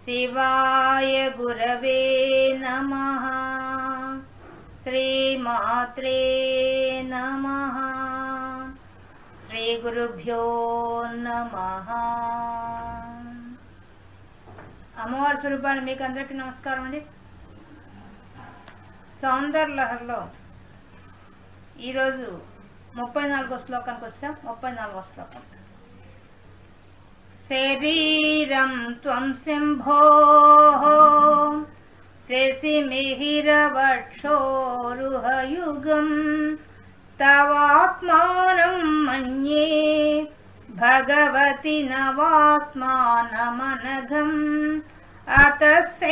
శివాయ గురవే నమః. శ్రీమాత్రే నమః. శ్రీ గురుభ్యో నమః. అమ్మవారి స్వరూపాన్ని మీకు అందరికీ నమస్కారం అండి. సౌందర్యలహరిలో ఈరోజు 34వ శ్లోకానికి వచ్చాం. 34వ శ్లోకం. శరీరం త్వం శంభోః శశిమిహిరవక్షోరుహయుగం తవాత్మానం మన్యే భగవతి నవాత్మానమనఘం అతశేషశేషీ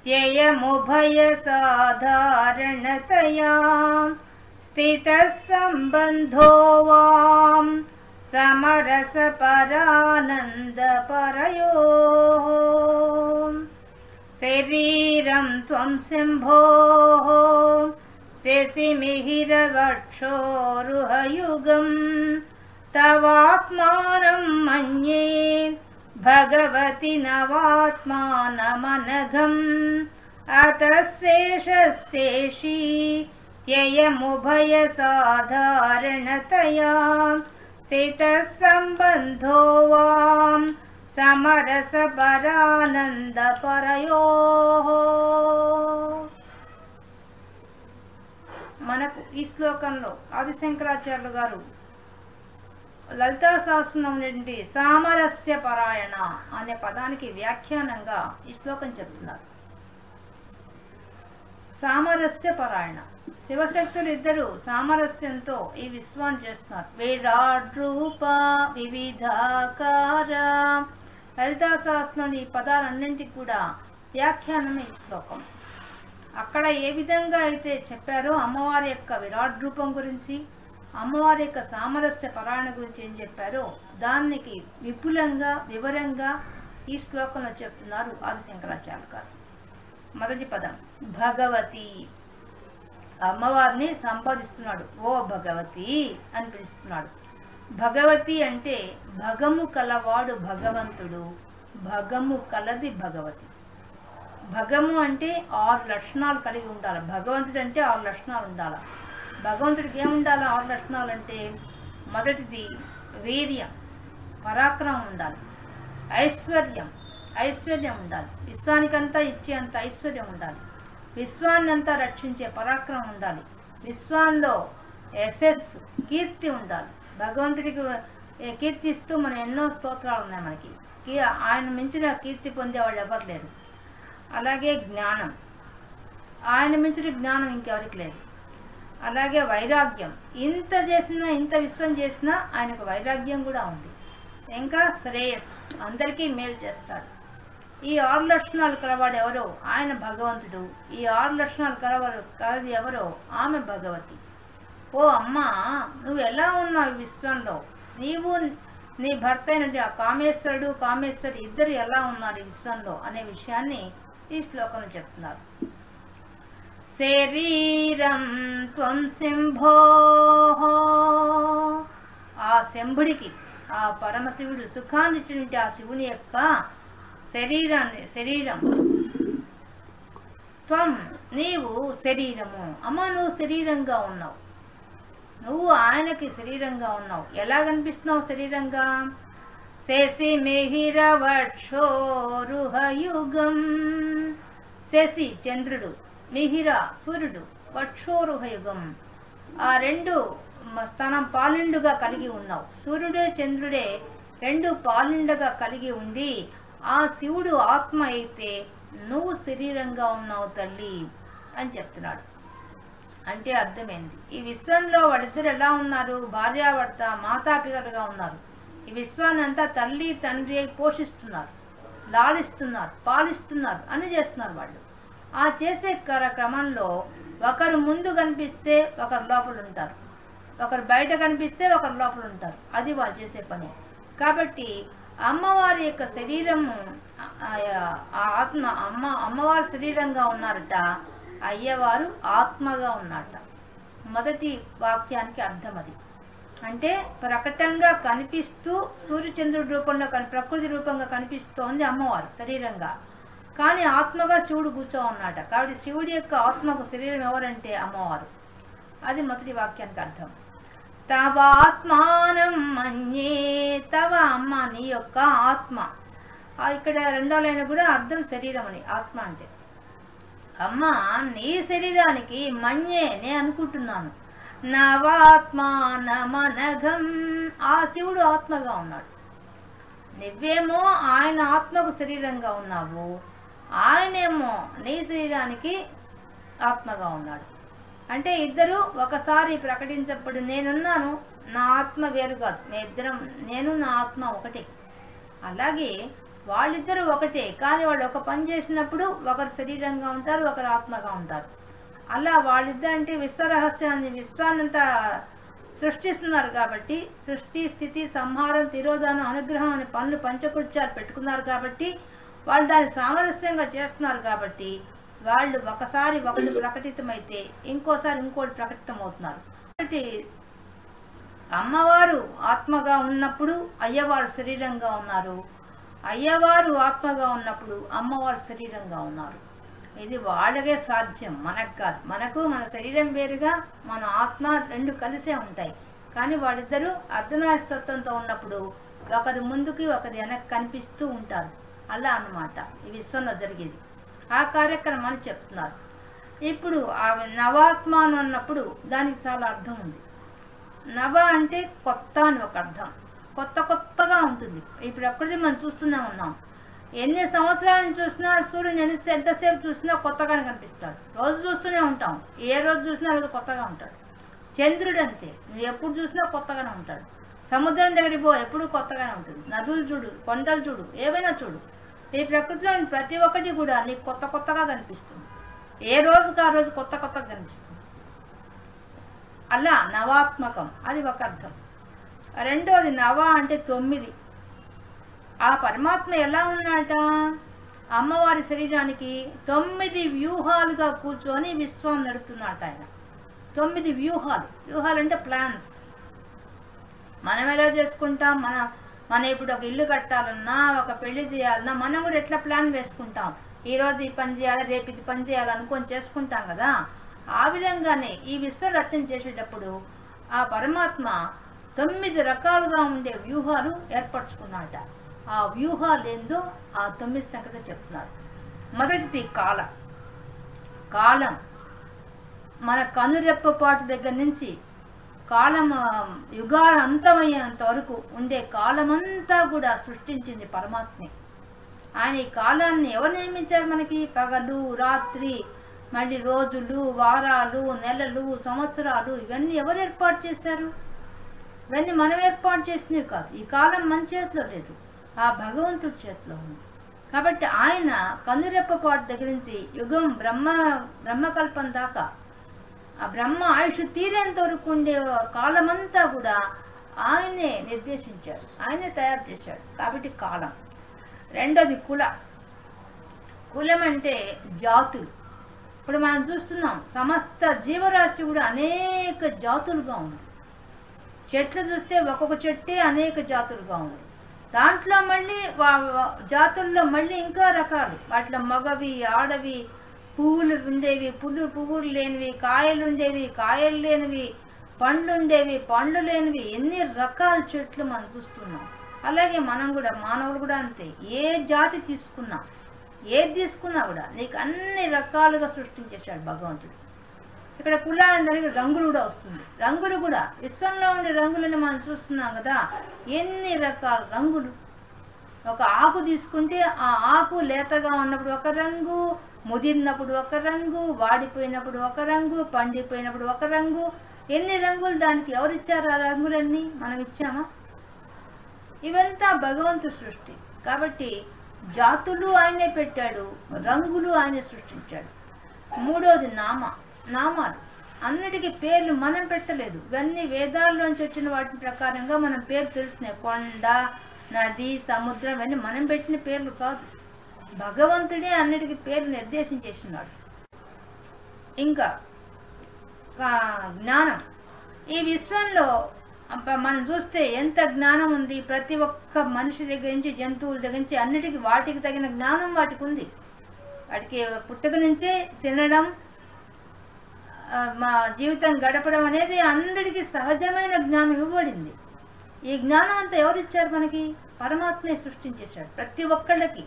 త్యయముభయ సాధారణతయా స్థితః సంబంధో వాం సమరసపరానందపరయోః. శరీరం త్వం శంభోః శశిమిహిరవక్షోరుహయుగం తవాత్మానం మన్యే భగవతి నవాత్మానమనఘం అతశేషశేషీ త్యయముభయ సాధారణతయా స్థితః సంబంధో వాం సమరసపరానందపరయోః. మనకు ఈ శ్లోకంలో ఆదిశంకరాచార్యులు గారు లలితా సహస్రనామం నుండి సామరస్య పరాయణ అనే పదానికి వ్యాఖ్యానంగా ఈ శ్లోకం చెప్తున్నారు. సామరస్య పరాయణ, శివశక్తులు ఇద్దరు సామరస్యంతో ఈ విశ్వాన్ని చేస్తున్నారు. విరాట్ రూప వివిధాకార. లలితా సహస్రంలోని ఈ పదాలన్నింటికి కూడా వ్యాఖ్యానమే ఈ శ్లోకం. అక్కడ ఏ విధంగా అయితే చెప్పారో అమ్మవారి యొక్క విరాట్ రూపం గురించి, అమ్మవారి యొక్క సామరస్య పరాయణ గురించి ఏం చెప్పారో దానికి విపులంగా వివరంగా ఈ శ్లోకంలో చెప్తున్నారు ఆదిశంకరాచార్యులు గారు. మొదటి పదం భగవతి. అమ్మవారిని సంపాదిస్తున్నాడు. ఓ భగవతి అని పిలుస్తున్నాడు. భగవతి అంటే భగము కలవాడు భగవంతుడు, భగము కలది భగవతి. భగము అంటే 6 లక్షణాలు కలిగి ఉండాలి. భగవంతుడు అంటే 6 లక్షణాలు ఉండాలి. భగవంతుడికి ఏముండాలి? 6 లక్షణాలు అంటే మొదటిది వీర్యం, పరాక్రమం ఉండాలి. ఐశ్వర్యం ఉండాలి. విశ్వానికంతా ఇచ్చేంత ఐశ్వర్యం ఉండాలి. విశ్వాన్నంతా రక్షించే పరాక్రమం ఉండాలి. విశ్వాల్లో యశస్సు, కీర్తి ఉండాలి. భగవంతుడికి కీర్తిస్తూ మనం ఎన్నో స్తోత్రాలు ఉన్నాయి మనకి. ఆయన మించిన కీర్తి పొందేవాళ్ళు ఎవరు లేరు. అలాగే జ్ఞానం, ఆయన మించిన జ్ఞానం ఇంకెవరికి లేదు. అలాగే వైరాగ్యం, ఇంత చేసినా ఇంత విశ్వం చేసినా ఆయనకు వైరాగ్యం కూడా ఉంది. ఇంకా శ్రేయస్సు, అందరికీ మేలు చేస్తాడు. ఈ 6 లక్షణాలు కలవాడు ఎవరో ఆయన భగవంతుడు. ఈ 6 లక్షణాలు కలది ఎవరో ఆమె భగవతి. ఓ అమ్మా, నువ్వు ఎలా ఉన్నావు ఈ విశ్వంలో? నీవు నీ భర్త అయినటువంటి ఆ కామేశ్వరి ఇద్దరు ఎలా ఉన్నారు ఈ విశ్వంలో అనే విషయాన్ని ఈ శ్లోకంలో చెప్తున్నారు. శరీరం త్వం శంభోః. ఆ శంభుడికి, ఆ పరమశివుడు సుఖాన్నిచ్చినటువంటి ఆ శివుని యొక్క శరీరం. త్వం నీవు శరీరము. అమ్మ, నువ్వు శరీరంగా ఉన్నావు. నువ్వు ఆయనకి శరీరంగా ఉన్నావు. ఎలా కనిపిస్తున్నావు శరీరంగా? శశిమిహిరవక్షోరుహయుగం. శశి చంద్రుడు, మిహిర సూర్యుడు, వక్షోరుహయుగం ఆ 2 స్థానం పాలిండుగా కలిగి ఉన్నావు. సూర్యుడే చంద్రుడే 2 పాలిండుగా కలిగి ఉండి ఆ శివుడు ఆత్మ అయితే నువ్వు శరీరంగా ఉన్నావు తల్లి అని చెప్తున్నాడు. అంటే అర్థమైంది. ఈ విశ్వంలో వాళ్ళిద్దరు ఎలా ఉన్నారు? భార్యాభర్త, మాతాపితలుగా ఉన్నారు. ఈ విశ్వాన్ని అంతా తల్లి తండ్రి అయి పోషిస్తున్నారు, లాలిస్తున్నారు, పాలిస్తున్నారు, అని చేస్తున్నారు వాళ్ళు. ఆ చేసే క్రమంలో ఒకరు ముందు కనిపిస్తే ఒకరు లోపల ఉంటారు, ఒకరు బయట కనిపిస్తే ఒకరు లోపల ఉంటారు. అది వాళ్ళు చేసే పని. కాబట్టి అమ్మవారి యొక్క శరీరము, ఆత్మ అమ్మవారి శరీరంగా ఉన్నారట, అయ్యవారు ఆత్మగా ఉన్నారట. మొదటి వాక్యానికి అర్థం అది. అంటే ప్రకటంగా కనిపిస్తూ సూర్యచంద్రుడి రూపంలో ప్రకృతి రూపంగా కనిపిస్తోంది అమ్మవారు శరీరంగా, కానీ ఆత్మగా శివుడు కూర్చో ఉన్నాట. కాబట్టి శివుడి యొక్క ఆత్మకు శరీరం ఎవరంటే అమ్మవారు. అది మొదటి వాక్యానికి అర్థం. తవ ఆత్మానం మన్యే, తవ అమ్మ నీ యొక్క ఆత్మ. ఇక్కడ రెండో లైన్ కూడా అర్థం శరీరం అని, ఆత్మ అంటే. అమ్మ నీ శరీరానికి మన్యే నే అనుకుంటున్నాను. నవాత్మానమనఘం, ఆ శివుడు ఆత్మగా ఉన్నాడు, నువ్వేమో ఆయన ఆత్మకు శరీరంగా ఉన్నావు, ఆయనేమో నీ శరీరానికి ఆత్మగా ఉన్నాడు. అంటే ఇద్దరు ఒకసారి ప్రకటించప్పుడు నేనున్నాను, నా ఆత్మ వేరు కాదు, నేను నా ఆత్మ ఒకటే. అలాగే వాళ్ళిద్దరూ ఒకటే, కానీ వాళ్ళు ఒక పని చేసినప్పుడు ఒకరు శరీరంగా ఉంటారు, ఒకరు ఆత్మగా ఉంటారు. అలా వాళ్ళిద్దరు అంటే విశ్వరహస్యాన్ని, విశ్వాన్నంతా సృష్టిస్తున్నారు కాబట్టి, సృష్టి స్థితి సంహారం తిరోధానం అనుగ్రహం అనే పనులు పంచకృత్యాలు పెట్టుకున్నారు కాబట్టి, వాళ్ళు దాన్ని సామరస్యంగా చేస్తున్నారు కాబట్టి, వాళ్ళు ఒకసారి ఒకటి ప్రకటితమైతే ఇంకోసారి ఇంకోటి ప్రకటితమవుతున్నారు. కాబట్టి అమ్మవారు ఆత్మగా ఉన్నప్పుడు అయ్యవారు శరీరంగా ఉన్నారు, అయ్యవారు ఆత్మగా ఉన్నప్పుడు అమ్మవారు శరీరంగా ఉన్నారు. ఇది వాళ్ళకే సాధ్యం, మనకు కాదు. మనకు మన శరీరం వేరుగా మన ఆత్మ రెండు కలిసే ఉంటాయి, కానీ వాళ్ళిద్దరూ అర్ధనాశతత్వంతో ఉన్నప్పుడు ఒకరు ముందుకి ఒకరు వెనక్కి కనిపిస్తూ ఉంటారు. అలా అన్నమాట ఈ విశ్వంలో జరిగేది. ఆ కార్యక్రమాన్ని చెప్తున్నారు. ఇప్పుడు ఆ నవాత్మాను అన్నప్పుడు దానికి చాలా అర్థం ఉంది. నవ అంటే కొత్త అని ఒక అర్థం, కొత్త కొత్తగా ఉంటుంది. ఈ ప్రకృతి మనం చూస్తూనే ఉన్నాం. ఎన్ని సంవత్సరాలను చూసినా సూర్యుని ఎంతసేపు చూసినా కొత్తగానే కనిపిస్తాడు. రోజు చూస్తూనే ఉంటాం, ఏ రోజు చూసినా రోజు కొత్తగా ఉంటాడు. చంద్రుడు అంతే, నువ్వు ఎప్పుడు చూసినా కొత్తగానే ఉంటాడు. సముద్రం దగ్గరికి పో, ఎప్పుడు కొత్తగానే ఉంటుంది. నదులు చూడు, కొండలు చూడు, ఏవైనా చూడు, ఈ ప్రకృతిలో ప్రతి ఒక్కటి కూడా నీకు కొత్త కొత్తగా కనిపిస్తుంది. ఏ రోజుకి ఆ రోజు కొత్త కొత్తగా కనిపిస్తుంది. అలా నవాత్మకం, అది ఒక అర్థం. రెండోది నవ అంటే 9. ఆ పరమాత్మ ఎలా ఉన్నాట, అమ్మవారి శరీరానికి 9 వ్యూహాలుగా కూర్చొని విశ్వాన్ని నడుపుతున్నాట ఆయన. 9 వ్యూహాలు అంటే ప్లాన్స్. మనం ఎలా చేసుకుంటాం, మన ఇప్పుడు ఒక ఇల్లు కట్టాలన్నా, ఒక పెళ్లి చేయాలన్నా మనం కూడా ఎట్లా ప్లాన్ వేసుకుంటాం. ఈరోజు ఈ పని చేయాలి, రేపు ఇది పని చేయాలనుకొని చేసుకుంటాం కదా. ఆ విధంగానే ఈ విశ్వ రచన చేసేటప్పుడు ఆ పరమాత్మ 9 రకాలుగా ఉండే వ్యూహాలు ఏర్పరచుకున్నాట. ఆ వ్యూహాలు ఏందో ఆ 9 సంగతి చెప్తున్నారు. మొదటిది కాలం. మన కనురెప్పపాటు దగ్గర నుంచి కాలం యుగాల అంతమయ్యేంత వరకు ఉండే కాలమంతా కూడా సృష్టించింది పరమాత్మే. ఆయన ఈ కాలాన్ని ఎవరు నియమించారు మనకి? పగలు, రాత్రి, మళ్ళీ రోజులు, వారాలు, నెలలు, సంవత్సరాలు, ఇవన్నీ ఎవరు ఏర్పాటు చేశారు? ఇవన్నీ మనం ఏర్పాటు చేసినవి కాదు. ఈ కాలం మన చేతిలో లేదు, ఆ భగవంతుడి చేతిలో ఉంది. కాబట్టి ఆయన కనురెప్పపాటు దగ్గర నుంచి యుగం బ్రహ్మకల్పం దాకా, ఆ బ్రహ్మ ఆయుష్ తీరేంత వరకు ఉండే కాలమంతా కూడా ఆయనే నిర్దేశించాడు, ఆయనే తయారు చేశాడు. కాబట్టి కాలం. రెండోది కులం అంటే జాతులు. ఇప్పుడు మనం చూస్తున్నాం, సమస్త జీవరాశి కూడా అనేక జాతులుగా ఉంది. చెట్లు చూస్తే ఒక్కొక్క చెట్టే అనేక జాతులుగా ఉంది. దాంట్లో మళ్ళీ జాతుల్లో మళ్ళీ ఇంకా రకాలు, వాటిలో మగవి, ఆడవి, పువ్వులు ఉండేవి, పువ్వులు లేనివి, కాయలు ఉండేవి, కాయలు లేనివి, పండ్లు ఉండేవి, పండ్లు లేనివి, ఎన్ని రకాల చెట్లు మనం చూస్తున్నాం. అలాగే మనం కూడా, మానవులు కూడా అంతే. ఏ జాతి తీసుకున్నా, ఏది తీసుకున్నా కూడా నీకు అన్ని రకాలుగా సృష్టించేశాడు భగవంతుడు. ఇక్కడ కులానికి రంగులు కూడా వస్తుంది. రంగులు కూడా విశ్వంలో ఉండే రంగులని మనం చూస్తున్నాం కదా, ఎన్ని రకాల రంగులు. ఒక ఆకు తీసుకుంటే ఆ ఆకు లేతగా ఉన్నప్పుడు ఒక రంగు, ముదిరినప్పుడు ఒక రంగు, వాడిపోయినప్పుడు ఒక రంగు, పండిపోయినప్పుడు ఒక రంగు. ఎన్ని రంగులు దానికి ఎవరిచ్చారు? ఆ రంగులన్నీ మనం ఇచ్చామా? ఇవంతా భగవంతుడి సృష్టి. కాబట్టి జాతులు ఆయనే పెట్టాడు, రంగులు ఆయనే సృష్టించాడు. మూడోది నామాలు. అన్నిటికీ పేర్లు మనం పెట్టలేదు, ఇవన్నీ వేదాల్లోంచి వచ్చిన వాటి ప్రకారంగా మనం పేరు తెలుస్తున్నాయి. కొండ, నది, సముద్రం, ఇవన్నీ మనం పెట్టిన పేర్లు కాదు, భగవంతుడే అన్నిటికీ పేరు నిర్దేశించేస్తున్నాడు. ఇంకా జ్ఞానం. ఈ విశ్వంలో మనం చూస్తే ఎంత జ్ఞానం ఉంది, ప్రతి ఒక్క మనిషి దగ్గర నుంచి జంతువుల దగ్గర నుంచి అన్నిటికీ వాటికి తగిన జ్ఞానం వాటికి ఉంది. వాటికి పుట్టుక నుంచే తినడం, మా జీవితం గడపడం అనేది అందరికీ సహజమైన జ్ఞానం ఇవ్వబడింది. ఈ జ్ఞానం అంతా ఎవరిచ్చారు మనకి? పరమాత్మే సృష్టించేశాడు. ప్రతి ఒక్కళ్ళకి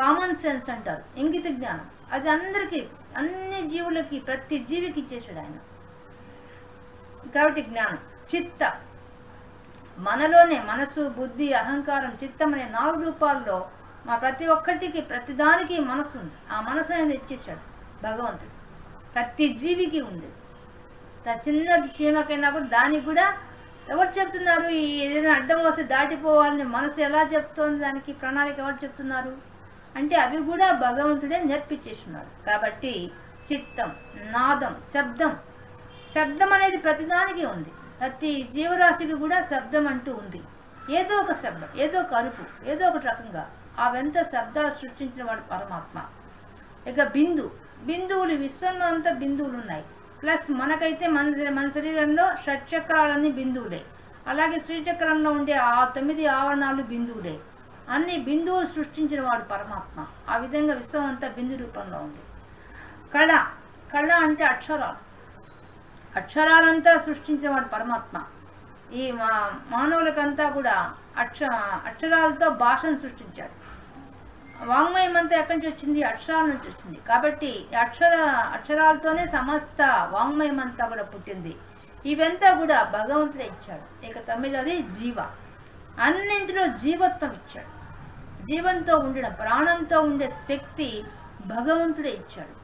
కామన్ సెన్స్ అంటారు, ఇంగిత జ్ఞానం, అది అందరికీ, అన్ని జీవులకి, ప్రతి జీవికి ఇచ్చేసాడు ఆయన. కాబట్టి జ్ఞానం. చిత్త, మనలోనే మనసు, బుద్ధి, అహంకారం, చిత్తం అనే 4 రూపాల్లో మా ప్రతి ఒక్కటికి, ప్రతిదానికి మనసు ఉంది. ఆ మనసు ఆయన ఇచ్చేసాడు భగవంతుడు. ప్రతి జీవికి ఉంది. చిన్నది చీమకైనా కూడా దానికి కూడా ఎవరు చెప్తున్నారు? ఈ ఏదైనా అడ్డం వస్తే దాటిపోవాలని మనసు ఎలా చెప్తోంది? దానికి ప్రణాళిక ఎవరు చెప్తున్నారు అంటే అవి కూడా భగవంతుడే నేర్పించేస్తున్నారు. కాబట్టి చిత్తం, నాదం, శబ్దం. శబ్దం అనేది ప్రతిదానికి ఉంది. ప్రతి జీవరాశికి కూడా శబ్దం అంటూ ఉంది. ఏదో ఒక శబ్దం, ఏదో ఒక అరుపు, ఏదో ఒక రకంగా అవెంత శబ్దాలు సృష్టించిన వాడు పరమాత్మ. ఇక బిందువులు, విశ్వంలో అంతా బిందువులు ఉన్నాయి. ప్లస్ మనకైతే మన శరీరంలో షట్చక్రాలన్నీ బిందువులే. అలాగే శ్రీచక్రంలో ఉండే ఆ 9 ఆవరణాలు బిందువులే. అన్ని బిందువులు సృష్టించిన వాడు పరమాత్మ. ఆ విధంగా విశ్వం అంతా బిందు రూపంలో ఉంది. కళ అంటే అక్షరాలంతా సృష్టించిన వాడు పరమాత్మ. ఈ మానవులకంతా కూడా అక్షరాలతో భాషను సృష్టించాడు. వాంగ్మయం అంతా ఎక్కడి నుంచి వచ్చింది? అక్షరాల నుంచి వచ్చింది. కాబట్టి అక్షరాలతోనే సమస్త వాంగ్మయం అంతా కూడా పుట్టింది. ఇవంతా కూడా భగవంతుడే ఇచ్చాడు. ఇక 9ది జీవ. అన్నింటిలో జీవత్వం ఇచ్చాడు. జీవంతో ఉండడం, ప్రాణంతో ఉండే శక్తి భగవంతుడే ఇచ్చాడు.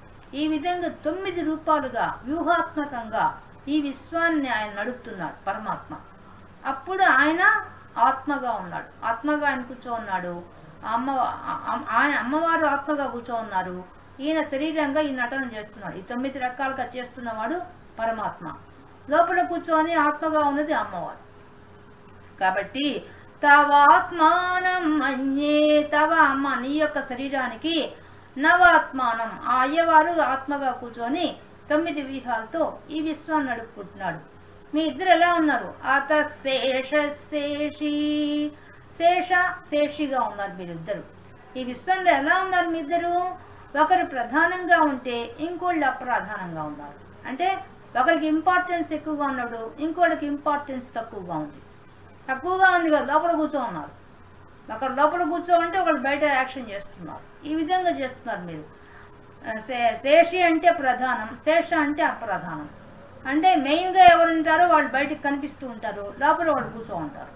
ఈ విధంగా 9 రూపాలుగా వ్యూహాత్మకంగా ఈ విశ్వాన్ని ఆయన నడుపుతున్నాడు పరమాత్మ. అప్పుడు ఆయన ఆత్మగా ఉన్నాడు. ఆత్మగా ఆయన కూర్చో ఉన్నాడు. ఆయన అమ్మవారు ఆత్మగా కూర్చో ఉన్నారు. ఈయన శరీరంగా ఈ నటన చేస్తున్నాడు. ఈ 9 రకాలుగా చేస్తున్నవాడు పరమాత్మ. లోపల కూర్చొని ఆత్మగా ఉన్నది అమ్మవారు. కాబట్టి తవాత్మానం అన్యే, తవ అమ్మ నీ యొక్క శరీరానికి నవాత్మానం, ఆ అయ్యవారు ఆత్మగా కూర్చొని 9 వ్యూహాలతో ఈ విశ్వాన్ని నడుపుకుంటున్నాడు. మీ ఇద్దరు ఎలా ఉన్నారు? అత శేషి, శేషిగా ఉన్నారు మీరిద్దరు. ఈ విశ్వంలో ఎలా ఉన్నారు మీ ఇద్దరు? ఒకరు ప్రధానంగా ఉంటే ఇంకోళ్ళు అప్రధానంగా ఉన్నారు. అంటే ఒకరికి ఇంపార్టెన్స్ ఎక్కువగా ఉన్నాడు, ఇంకోళ్ళకి ఇంపార్టెన్స్ తక్కువగా ఉంది. తక్కువగా ఉంది కదా, లోపల కూర్చో ఉన్నారు. ఒకరు లోపల కూర్చోమంటే ఒకళ్ళు బయట యాక్షన్ చేస్తున్నారు. ఈ విధంగా చేస్తున్నారు మీరు. శేషి అంటే ప్రధానం, శేష అంటే అప్రధానం. అంటే మెయిన్గా ఎవరు ఉంటారో వాళ్ళు బయటకు కనిపిస్తూ ఉంటారు, లోపల వాళ్ళు కూర్చో ఉంటారు.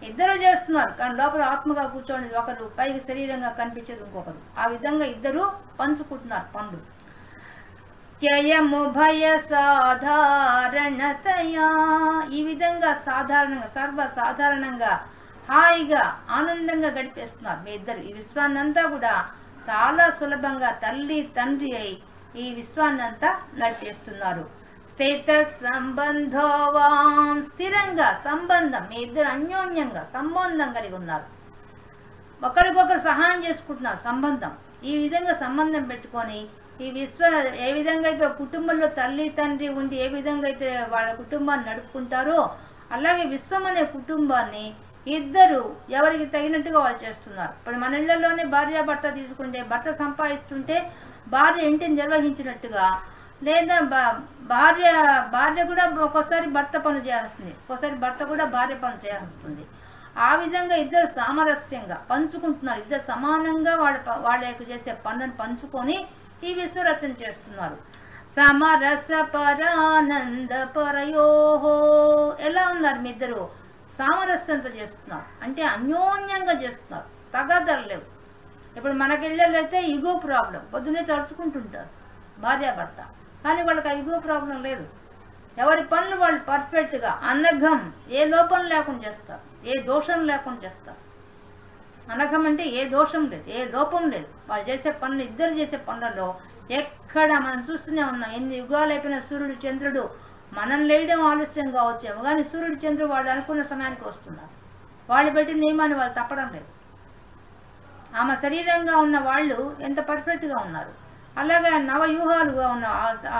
ఇద్దరు చేస్తున్నారు, కానీ లోపల ఆత్మగా కూర్చోండి ఒకరు, పైకి శరీరంగా కనిపించేది ఇంకొకరు. ఆ విధంగా ఇద్దరు పంచుకుంటున్నారు పనులు. త్యయముభయ సాధారణతయా, ఈ విధంగా సాధారణంగా, సర్వసాధారణంగా, హాయిగా, ఆనందంగా గడిపేస్తున్నారు మీ ఇద్దరు. ఈ విశ్వాన్నంతా కూడా చాలా సులభంగా తల్లి తండ్రి అయి ఈ విశ్వాన్నంతా నడిపేస్తున్నారు. స్థిత సంబంధోవాం, స్థిరంగా సంబంధం, మీ ఇద్దరు అన్యోన్యంగా సంబంధం కలిగి ఉన్నారు. ఒకరికొకరు సహాయం చేసుకుంటున్నారు. సంబంధం, ఈ విధంగా సంబంధం పెట్టుకొని ఈ విశ్వ ఏ విధంగా అయితే కుటుంబంలో తల్లి తండ్రి ఉండి ఏ విధంగా అయితే వాళ్ళ కుటుంబాన్ని నడుపుకుంటారో అలాగే విశ్వం అనే కుటుంబాన్ని ఇద్దరు ఎవరికి తగినట్టుగా వాళ్ళు చేస్తున్నారు. ఇప్పుడు మన ఇళ్లలోనే భార్యాభర్త తీసుకుంటే భర్త సంపాదిస్తుంటే భార్య ఇంటిని నిర్వహించినట్టుగా, లేదా భార్య కూడా ఒక్కోసారి భర్త పని చేయాల్సింది, ఒక్కోసారి భర్త కూడా భార్య పని చేయాల్సింది. ఆ విధంగా ఇద్దరు సామరస్యంగా పంచుకుంటున్నారు. ఇద్దరు సమానంగా వాళ్ళ యొక్క చేసే పనులను పంచుకొని ఈ విశ్వరచన చేస్తున్నారు. సమరస పరానంద పరయోహో, ఎలా ఉన్నారు మీ ఇద్దరు? సామరస్యంతో చేస్తున్నారు, అంటే అన్యోన్యంగా చేస్తున్నారు, తగాదలు. ఇప్పుడు మనకి ఇళ్ళలో అయితే ఇగో ప్రాబ్లం, పొద్దున్నే చడుచుకుంటుంటారు భార్యాభర్త, కానీ వాళ్ళకి ఆ ఇగో ప్రాబ్లం లేదు. ఎవరి పనులు వాళ్ళు పర్ఫెక్ట్గా అనఘం, ఏ లోపం లేకుండా చేస్తారు, ఏ దోషం లేకుండా చేస్తారు. అనఘం అంటే ఏ దోషం లేదు, ఏ లోపం లేదు. వాళ్ళు చేసే పనులు, ఇద్దరు చేసే పనులలో ఎక్కడ మనం చూస్తూనే ఉన్నాం. ఎన్ని యుగాలు అయిపోయిన సూర్యుడు చంద్రుడు మనం లేయడం ఆలస్యంగా వచ్చేమో, కానీ సూర్యుడు చంద్రుడు వాళ్ళు అనుకున్న సమయానికి వస్తున్నారు. వాళ్ళు పెట్టిన నియమాన్ని వాళ్ళు తప్పడం లేదు. ఆమె శరీరంగా ఉన్న వాళ్ళు ఎంత పర్ఫెక్ట్గా ఉన్నారు. అలాగే నవవ్యూహాలుగా ఉన్న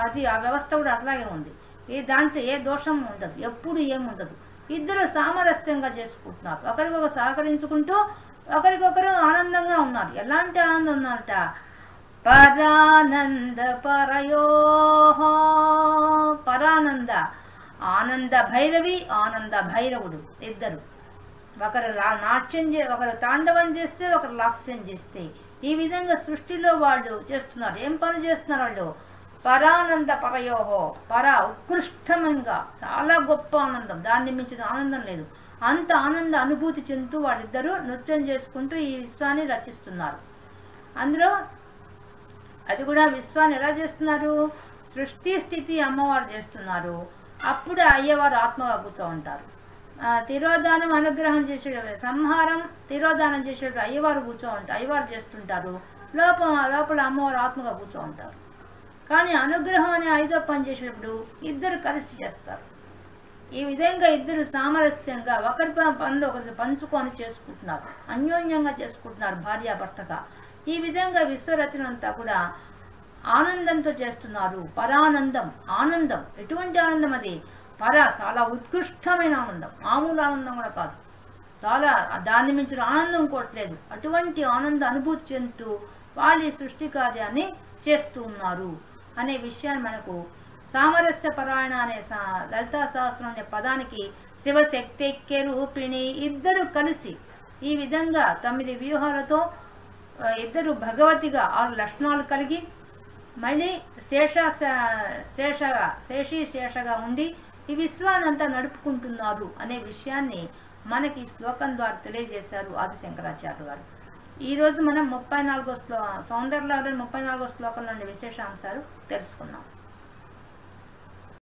అది ఆ వ్యవస్థ కూడా అట్లాగే ఉంది. దాంట్లో ఏ దోషం ఉండదు, ఎప్పుడు ఏముండదు. ఇద్దరు సామరస్యంగా చేసుకుంటున్నారు, ఒకరికొకరు సహకరించుకుంటూ ఒకరికొకరు ఆనందంగా ఉన్నారు. ఎలాంటి ఆనందం ఉన్నారట? పరానంద పరయో, పరానంద, ఆనంద భైరవి, ఆనంద భైరవుడు ఇద్దరు. ఒకరు నాట్యం ఒకరు తాండవం చేస్తే ఒకరు లాస్యం చేస్తే, ఈ విధంగా సృష్టిలో వాళ్ళు చేస్తున్నారు. ఏం పని చేస్తున్నారు వాళ్ళు? పరానంద పరయోహో, ఉత్కృష్టంగా, చాలా గొప్ప ఆనందం, దాన్ని మించిన ఆనందం లేదు. అంత ఆనంద అనుభూతి చెందుతూ వాళ్ళిద్దరూ నృత్యం చేసుకుంటూ ఈ విశ్వాన్ని రచిస్తున్నారు. అందులో అది కూడా విశ్వాన్ని ఎలా చేస్తున్నారు? సృష్టి స్థితి అమ్మవారు చేస్తున్నారు, అప్పుడు అయ్యవారు ఆత్మగా కూర్చో ఉంటారు. తిరోధానం అనుగ్రహం చేసే, సంహారం తిరోధానం చేసేటప్పుడు అయ్యవారు కూర్చో ఉంటారు, అయ్యవారు చేస్తుంటారు. లోపల అమ్మవారు ఆత్మగా కూర్చో ఉంటారు. కానీ అనుగ్రహం అనే ఐదో పని చేసేటప్పుడు ఇద్దరు కలిసి చేస్తారు. ఈ విధంగా ఇద్దరు సామరస్యంగా ఒకరి పనులు ఒకరి పంచుకొని చేసుకుంటున్నారు, అన్యోన్యంగా చేసుకుంటున్నారు భార్యాభర్తగా. ఈ విధంగా విశ్వరచన అంతా కూడా ఆనందంతో చేస్తున్నారు. పరానందం, ఆనందం. ఎటువంటి ఆనందం అది? చాలా ఉత్కృష్టమైన ఆనందం, మామూలు ఆనందం కూడా కాదు, చాలా దాన్ని మించిన ఆనందం కోట్లేదు. అటువంటి ఆనంద అనుభూతి చెందుతూ వాళ్ళు ఈ సృష్టి కార్యాన్ని చేస్తూ ఉన్నారు అనే విషయాన్ని మనకు సామరస్య పరాయణ అనే లలితా సహస్రం అనే పదానికి శివశక్తైక్య రూపిణి, ఇద్దరు కలిసి ఈ విధంగా 9 వ్యూహాలతో ఇద్దరు భగవతిగా 6 లక్షణాలు కలిగి మళ్ళీ శేషగా ఉండి ఈ విశ్వానంతా నడుపుకుంటున్నారు అనే విషయాన్ని మనకి శ్లోకం ద్వారా తెలియజేశారు ఆది శంకరాచార్య గారు. ఈరోజు మనం 34వ సౌందర్యలహరి 34వ శ్లోకం నుండి విశేషాంశాలు తెలుసుకున్నాం.